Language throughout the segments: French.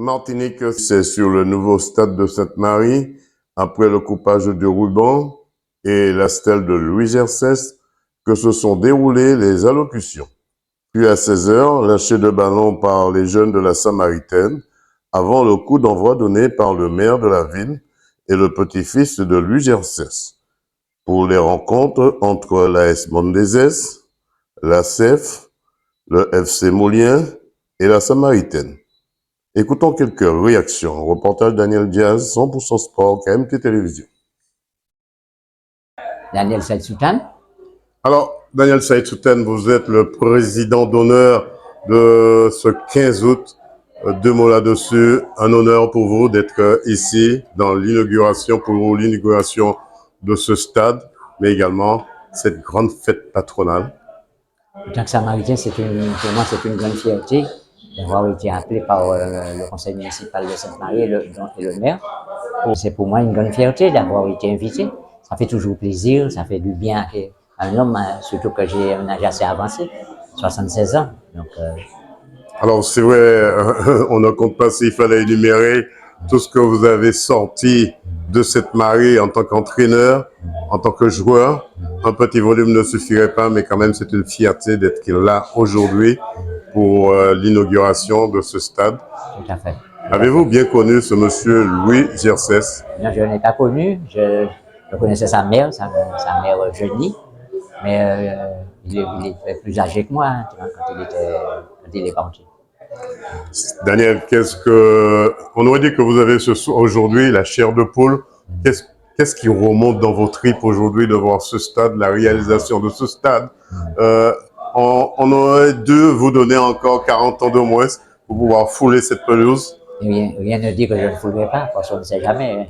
Martinique, c'est sur le nouveau stade de Sainte-Marie, après le coupage du ruban et la stèle de Louis Gercès, que se sont déroulées les allocutions. Puis à 16h, lâcher de ballon par les jeunes de la Samaritaine, avant le coup d'envoi donné par le maire de la ville et le petit-fils de Louis Gercès, pour les rencontres entre l'AS Mondezès, la CEF, le FC Moulien et la Samaritaine. Écoutons quelques réactions. Reportage Daniel Diaz, 100% Sport, KMT Télévision. Daniel Saïd Soutan. Alors, Daniel Saïd Soutan, vous êtes le président d'honneur de ce 15 août. Deux mots là-dessus. Un honneur pour vous d'être ici dans l'inauguration, pour l'inauguration de ce stade, mais également cette grande fête patronale. En tant que Samaritain, pour moi, c'est une grande fierté d'avoir été appelé par le conseil municipal de Sainte-Marie et le maire. C'est pour moi une grande fierté d'avoir été invité. Ça fait toujours plaisir, ça fait du bien à un homme, surtout que j'ai un âge assez avancé, 76 ans. Donc, alors c'est vrai, on ne compte pas s'il fallait énumérer tout ce que vous avez sorti de cette marée en tant qu'entraîneur, en tant que joueur. Un petit volume ne suffirait pas, mais quand même c'est une fierté d'être là aujourd'hui pour l'inauguration de ce stade. Tout à fait. Avez-vous bien connu ce monsieur Louis Gercès? Non, je ne l'ai pas connu. Je connaissais sa mère Jenny, mais il est plus âgé que moi quand il est parti. Daniel, on aurait dit que vous avez aujourd'hui la chair de poule. Qu'est-ce qui remonte dans vos tripes aujourd'hui de voir ce stade, la réalisation de ce stade? On aurait dû vous donner encore 40 ans de moins pour pouvoir fouler cette pelouse. Rien ne dit que je ne foulerai pas, parce qu'on ne sait jamais.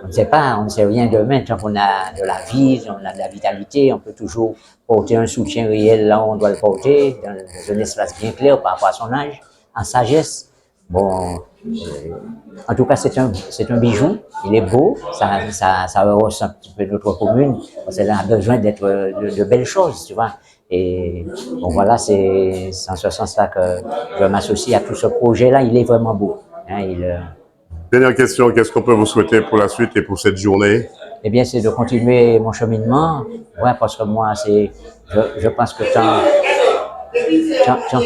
On ne sait pas, on ne sait rien demain. Tant qu'on a de la vie, on a de la vitalité, on peut toujours porter un soutien réel là où on doit le porter, dans un espace bien clair par rapport à son âge, en sagesse. Bon, en tout cas, c'est un bijou, il est beau, ça rehausse un petit peu notre commune, parce qu'elle a besoin d'être de belles choses, tu vois. Et bon, voilà, c'est en ce sens-là que je m'associe à tout ce projet-là, il est vraiment beau. Hein, Dernière question, qu'est-ce qu'on peut vous souhaiter pour la suite et pour cette journée? Eh bien, c'est de continuer mon cheminement, ouais, parce que moi, je pense que tant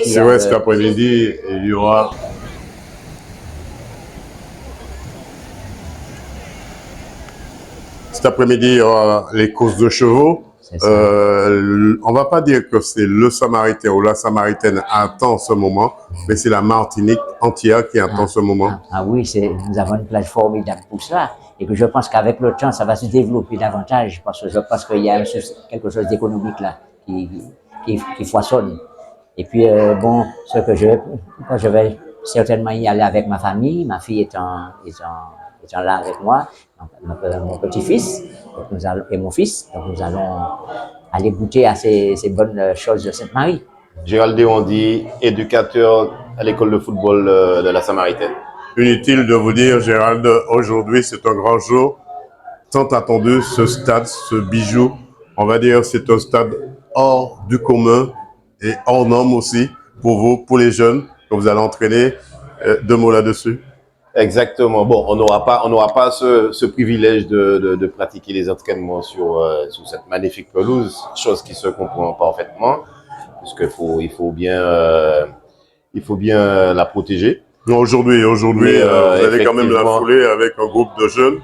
c'est vrai, cet après-midi, il y aura... Cet après-midi, il y aura les courses de chevaux. On va pas dire que c'est le Samaritain ou la Samaritaine attend ce moment, mais c'est la Martinique entière qui attend ce moment. Oui, nous avons une plage formidable pour ça. Et que je pense qu'avec le temps, ça va se développer davantage, parce que je pense qu'il y a quelque chose d'économique là qui foisonne. Et puis, bon, je vais certainement y aller avec ma famille, ma fille étant là avec moi, mon petit-fils et mon fils. Donc, nous allons aller goûter à ces bonnes choses de Sainte-Marie. Gérald Deondi, éducateur à l'école de football de la Samaritaine. Inutile de vous dire, Gérald, aujourd'hui c'est un grand jour, tant attendu, ce stade, ce bijou. On va dire c'est un stade hors du commun et hors norme aussi pour vous, pour les jeunes que vous allez entraîner. Deux mots là-dessus. Exactement. Bon, on n'aura pas ce privilège de pratiquer les entraînements sur cette magnifique pelouse, chose qui se comprend parfaitement, puisqu'il faut bien la protéger. Aujourd'hui, vous allez quand même la fouler avec un groupe de jeunes.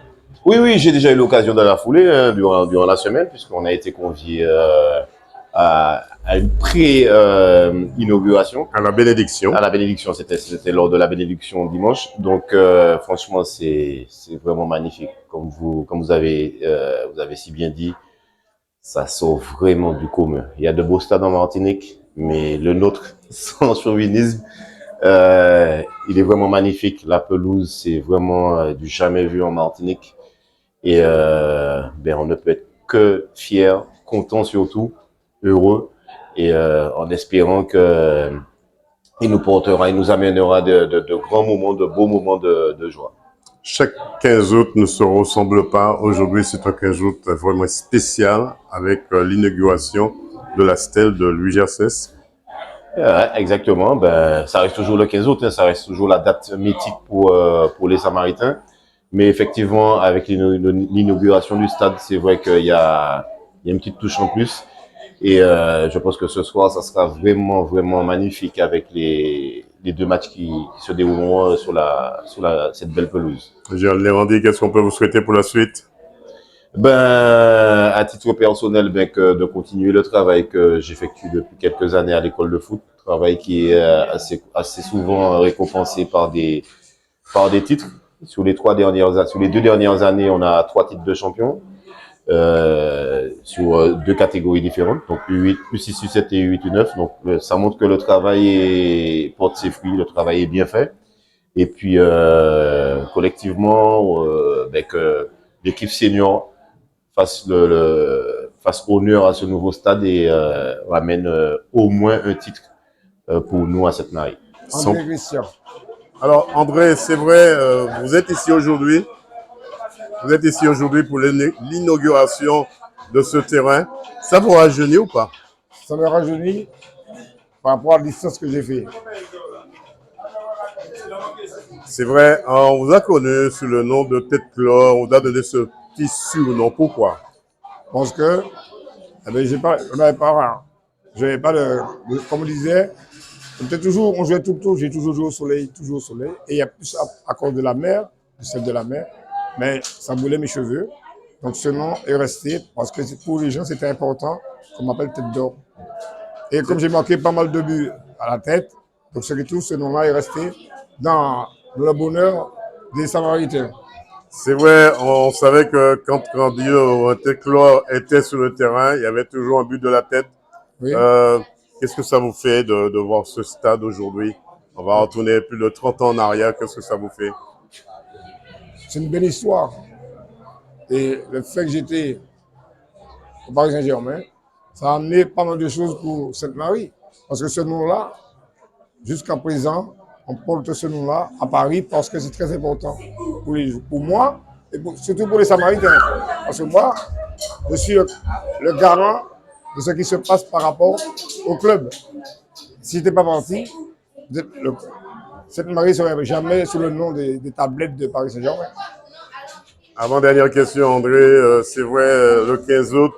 Oui, j'ai déjà eu l'occasion de la fouler durant la semaine, puisqu'on a été convié à une pré-inauguration. À la bénédiction. À la bénédiction, c'était lors de la bénédiction dimanche. Donc, franchement, c'est vraiment magnifique. Comme vous avez si bien dit, ça sort vraiment du commun. Il y a de beaux stades en Martinique, mais le nôtre, sans chauvinisme, il est vraiment magnifique. La pelouse, c'est vraiment du jamais vu en Martinique. Et on ne peut être que fier, content surtout, heureux, et en espérant que il nous amènera de grands moments, de beaux moments de joie. Chaque 15 août ne se ressemble pas. Aujourd'hui, c'est un 15 août vraiment spécial avec l'inauguration de la stèle de Louis Gercès. Ouais, exactement. Ben, ça reste toujours le 15 août, hein, ça reste toujours la date mythique pour les Samaritains. Mais effectivement, avec l'inauguration du stade, c'est vrai qu'il y a une petite touche en plus. Et je pense que ce soir, ça sera vraiment, vraiment magnifique avec les deux matchs qui se dérouleront cette belle pelouse. Gérald Lérandi, qu'est-ce qu'on peut vous souhaiter pour la suite? Ben, à titre personnel, ben, de continuer le travail que j'effectue depuis quelques années à l'école de foot, travail qui est assez souvent récompensé par des titres. Sur les 2 dernières années, on a 3 titres de champion sur 2 catégories différentes, donc U8, U6, U7 et U8, U9. Donc ça montre que le travail porte ses fruits, le travail est bien fait. Et puis collectivement, ben, que l'équipe senior fasse honneur à ce nouveau stade et ramène au moins un titre pour nous à cette Marie. André Christian. Alors, André, c'est vrai, vous êtes ici aujourd'hui. Vous êtes ici aujourd'hui pour l'inauguration de ce terrain. Ça vous rajeunit ou pas? Ça me rajeunit par rapport à la distance que j'ai fait. C'est vrai, on vous a connu sous le nom de Tête Clore. On vous a donné ce petit surnom. Pourquoi? Parce que, on n'avait pas, comme on disait, on jouait tout le temps, j'ai toujours joué au soleil, toujours au soleil. Et il y a plus à cause de la mer, du sel de la mer, mais ça brûlait mes cheveux. Donc ce nom est resté parce que pour les gens, c'était important qu'on m'appelle Tête d'Or. Et comme j'ai marqué pas mal de buts à la tête, donc ce nom-là est resté dans le bonheur des Samaritains. C'est vrai, on savait que quand Tête Clore était sur le terrain, il y avait toujours un but de la tête. Oui. Qu'est-ce que ça vous fait de voir ce stade aujourd'hui? On va retourner plus de 30 ans en arrière. Qu'est-ce que ça vous fait? C'est une belle histoire. Et le fait que j'étais au Paris Saint-Germain, ça a amené pas mal de choses pour Sainte-Marie. Parce que ce nom-là, jusqu'à présent, on porte ce nom-là à Paris parce que c'est très important pour moi et surtout pour les Samaritains. Parce que moi, je suis le garant de ce qui se passe par rapport au club. Si je n'étais pas parti, Sainte-Marie ne serait jamais sous le nom des tablettes de Paris Saint-Germain. Avant-dernière question, André. C'est vrai, le 15 août,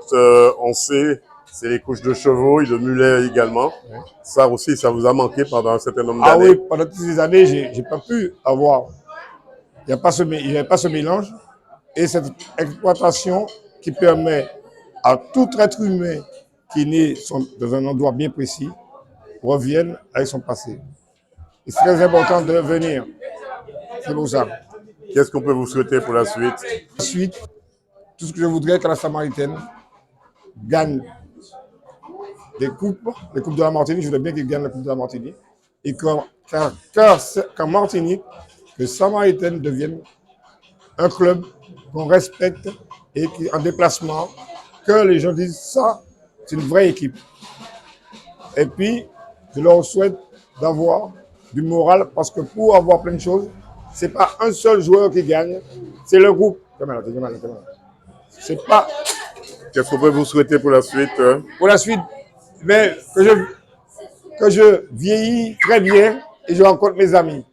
on sait, c'est les couches de chevaux et de mulets également. Oui. Ça aussi, ça vous a manqué pendant un certain nombre d'années? Ah oui, pendant toutes ces années, j'ai pas pu avoir. Il n'y avait pas ce mélange. Et cette exploitation qui permet à tout être humain qui est né dans un endroit bien précis revienne avec son passé. Et c'est très important de venir. C'est pour ça. Qu'est-ce qu'on peut vous souhaiter pour la suite? Ensuite, tout ce que je voudrais que la Samaritaine gagne les coupes de la Martinique. Je voudrais bien qu'il gagne la Coupe de la Martinique. Et qu'en Martinique, que Samaritaine devienne un club qu'on respecte et qui en déplacement, que les gens disent ça, c'est une vraie équipe. Et puis, je leur souhaite d'avoir du moral parce que pour avoir plein de choses, c'est pas un seul joueur qui gagne, c'est le groupe. C'est pas. Qu'est-ce qu'on peut vous souhaiter pour la suite? Pour la suite, mais que je vieillis très bien et je rencontre mes amis.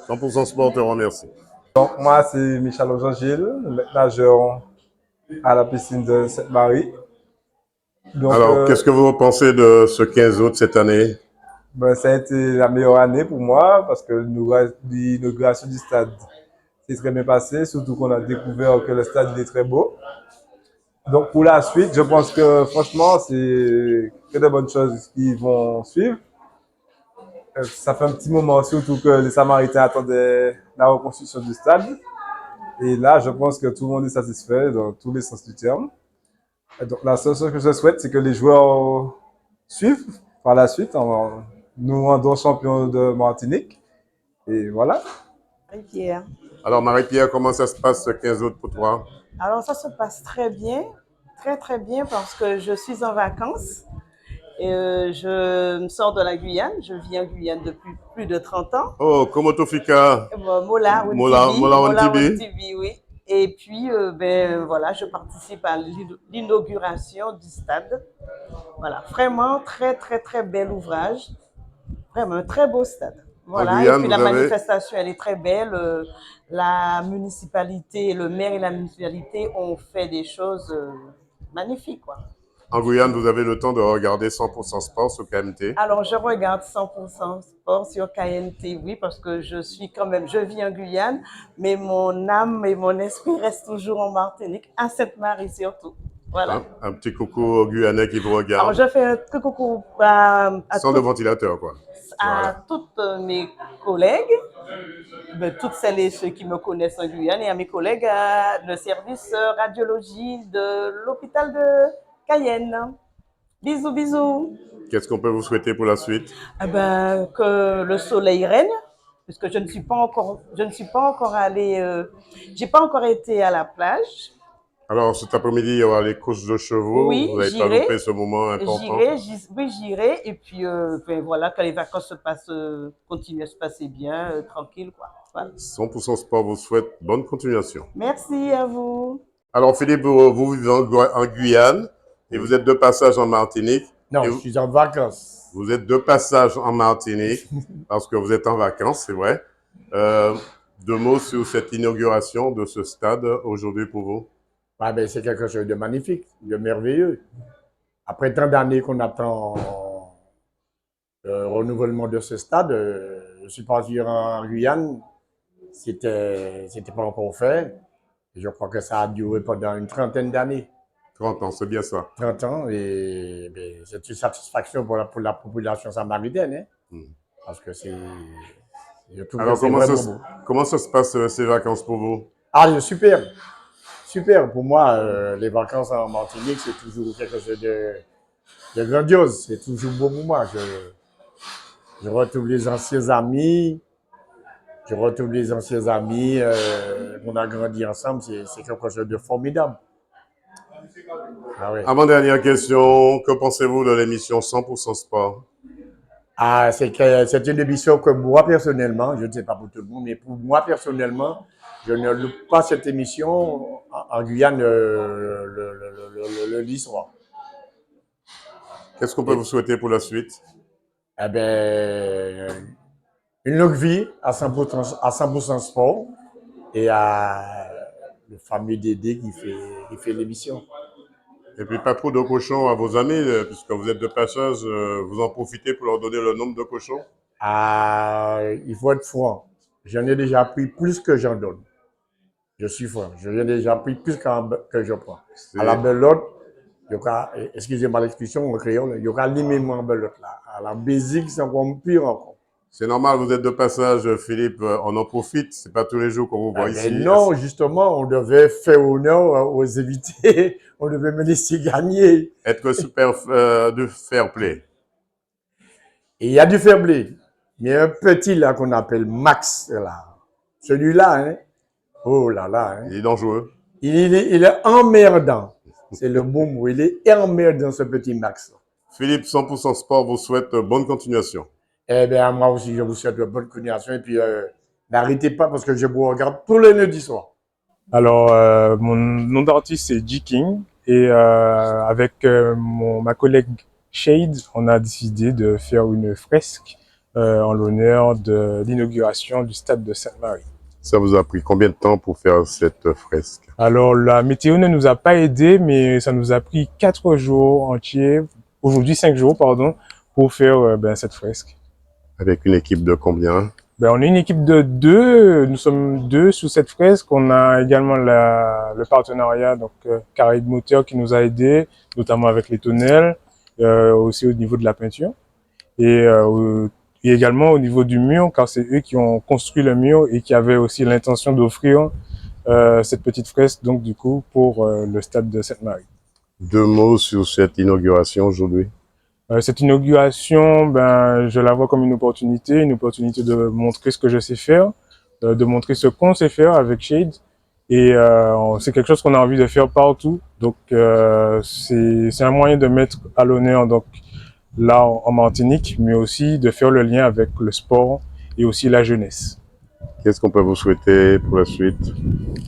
100% Sport te remercie. Donc, moi, c'est Michel Jean-Gilles, nageur à la piscine de Sainte-Marie. Alors, qu'est-ce que vous pensez de ce 15 août cette année? Ben, ça a été la meilleure année pour moi parce que l'inauguration du stade s'est très bien passée, surtout qu'on a découvert que le stade est très beau. Donc, pour la suite, je pense que franchement, c'est que de bonnes choses qui vont suivre. Ça fait un petit moment surtout que les Samaritains attendaient la reconstruction du stade. Et là, je pense que tout le monde est satisfait dans tous les sens du terme. Et donc, la seule chose que je souhaite, c'est que les joueurs suivent par la suite. Nous rendons champions de Martinique. Et voilà. Marie-Pierre. Alors, Marie-Pierre, comment ça se passe ce 15 août pour toi? Alors, ça se passe très bien, très bien, parce que je suis en vacances. Et je me sors de la Guyane. Je vis en Guyane depuis plus de 30 ans. Oh, comment tu fais? Mola Wantibi, oui. Et puis, voilà, je participe à l'inauguration du stade. Voilà, vraiment très, très, très bel ouvrage. Vraiment un très beau stade. En Voilà, et Guyane, puis vous la avez, manifestation, elle est très belle. La municipalité, le maire et la municipalité ont fait des choses magnifiques, quoi. en Guyane, vous avez le temps de regarder 100% Sport sur KMT. Alors, je regarde 100% sport sur KNT, oui, parce que je suis quand même, je vis en Guyane, mais mon âme et mon esprit restent toujours en Martinique, à Sainte-Marie surtout. Voilà. Hein, un petit coucou aux Guyanais qui vous Alors, regardent. je fais un très coucou Sans le ventilateur, quoi. à Voilà. toutes mes collègues, toutes celles et ceux qui me connaissent en Guyane, et à mes collègues à le service radiologie de l'hôpital de Cayenne. Bisous, bisous. Qu'est-ce qu'on peut vous souhaiter pour la suite? Que le soleil règne, puisque je ne suis pas encore allée, j'ai pas encore été à la plage. Alors, cet après-midi, il y aura les courses de chevaux. Oui, Vous n'avez pas j'irai. loupé ce moment important. J'irai. Et puis, voilà, que les vacances se passent, continuent à se passer bien, tranquille, quoi. Voilà. 100% Sport vous souhaite bonne continuation. Merci à vous. Alors, Philippe, vous vivez en Guyane et vous êtes de passage en Martinique. Non, Et je suis en vacances. vous êtes de passage en Martinique parce que vous êtes en vacances, c'est vrai. Deux mots sur cette inauguration de ce stade aujourd'hui pour vous. Ah ben, c'est quelque chose de magnifique, de merveilleux. Après tant d'années qu'on attend le renouvellement de ce stade, je suis parti en Guyane, c'était pas encore fait. Et je crois que ça a duré pendant une trentaine d'années. 30 ans, c'est bien ça. 30 ans, et ben, c'est une satisfaction pour la population samaritaine, hein, parce que je trouve Alors, que c'est vraiment beau. comment ça se passe ces vacances pour vous? Ah, super, super. Pour moi, les vacances en Martinique, c'est toujours quelque chose de grandiose. C'est toujours beau pour moi. Je retrouve les anciens amis. On a grandi ensemble. C'est quelque chose de formidable. Ah ouais. Avant-dernière question, que pensez-vous de l'émission 100% Sport? Ah, c'est une émission que moi, personnellement, je ne sais pas pour tout le monde, mais pour moi, personnellement, je ne loupe pas cette émission en Guyane le lundi soir. Qu'est-ce qu'on peut vous souhaiter pour la suite? Eh bien, une longue vie à 100% sport et à la famille Dédé qui fait l'émission. Et puis pas trop de cochons à vos amis, puisque vous êtes de passage, vous en profitez pour leur donner le nombre de cochons? Ah, il faut être franc. J'en ai déjà pris plus que j'en donne. Je suis franc. J'en ai déjà pris plus que je prends. À la belote, excusez-moi l'expression en créole, il y aura limement en belote là. À la basique, c'est encore pire encore. C'est normal, vous êtes de passage, Philippe, on en profite. C'est pas tous les jours qu'on vous voit ici. Non, justement, on devait faire honneur aux invités. On devait me laisser gagner. Être super de fair play. Et il y a du fair play. Mais un petit là qu'on appelle Max, là. Celui-là, hein. Oh là là. Hein. Il est dangereux. Il est emmerdant. C'est le bon mot. Il est emmerdant, ce petit Max. Philippe, 100% Sport vous souhaite bonne continuation. Eh bien, moi aussi, je vous souhaite bonne continuation. Et puis, n'arrêtez pas parce que je vous regarde tous les lundis soirs. Alors, mon nom d'artiste, c'est G King. Et avec ma collègue Shade, on a décidé de faire une fresque en l'honneur de l'inauguration du stade de Sainte-Marie. Ça vous a pris combien de temps pour faire cette fresque? Alors, la météo ne nous a pas aidés, mais ça nous a pris 4 jours entiers, aujourd'hui 5 jours, pardon, pour faire cette fresque. Avec une équipe de combien? On est une équipe de 2, nous sommes 2 sous cette fresque. On a également le partenariat, donc Caraïbes Moteur qui nous a aidés, notamment avec les tonnelles, aussi au niveau de la peinture. Et également au niveau du mur, car c'est eux qui ont construit le mur et qui avaient aussi l'intention d'offrir cette petite fresque, donc du coup, pour le stade de Sainte-Marie. 2 mots sur cette inauguration aujourd'hui. Cette inauguration, je la vois comme une opportunité de montrer ce que je sais faire, de montrer ce qu'on sait faire avec Shade. Et c'est quelque chose qu'on a envie de faire partout. Donc, c'est un moyen de mettre à l'honneur donc l'art en Martinique, mais aussi de faire le lien avec le sport et aussi la jeunesse. Qu'est-ce qu'on peut vous souhaiter pour la suite?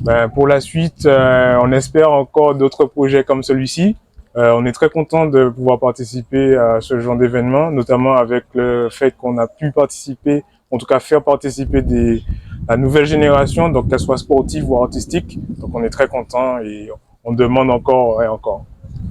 Ben, pour la suite, on espère encore d'autres projets comme celui-ci. On est très content de pouvoir participer à ce genre d'événement, notamment avec le fait qu'on a pu participer, en tout cas faire participer la nouvelle génération, donc qu'elle soit sportive ou artistique. Donc on est très content et on demande encore et encore.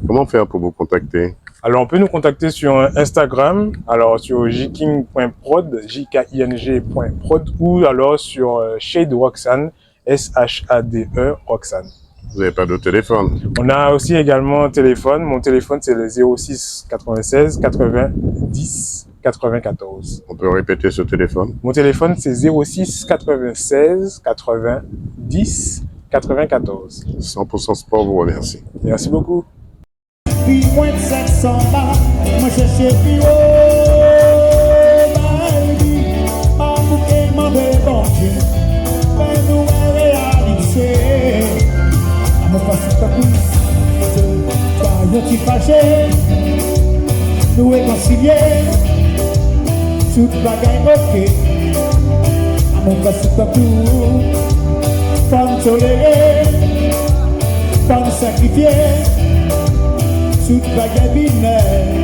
Comment faire pour vous contacter? Alors on peut nous contacter sur Instagram, alors sur jking.prod, jking.prod, ou alors sur Shade Roxane, S-H-A-D-E Roxane. Vous n'avez pas de téléphone? On a aussi également un téléphone. Mon téléphone, c'est le 06 96 80 10 94. On peut répéter ce téléphone? Mon téléphone, c'est 06 96 80 10 94. 100% Sport vous remercie. Merci beaucoup. Puis moins de 700 bas, moi je cherche plus haut, baby, en bouquet, mon bon Dieu, mais nous réaliser, à mon passé pas plus, toi y'a t'y fâché, nous réconcilier, toute bagaille ok, à mon passé pas plus, femme tolérer, femme sacrifier, toute bagaille binaire.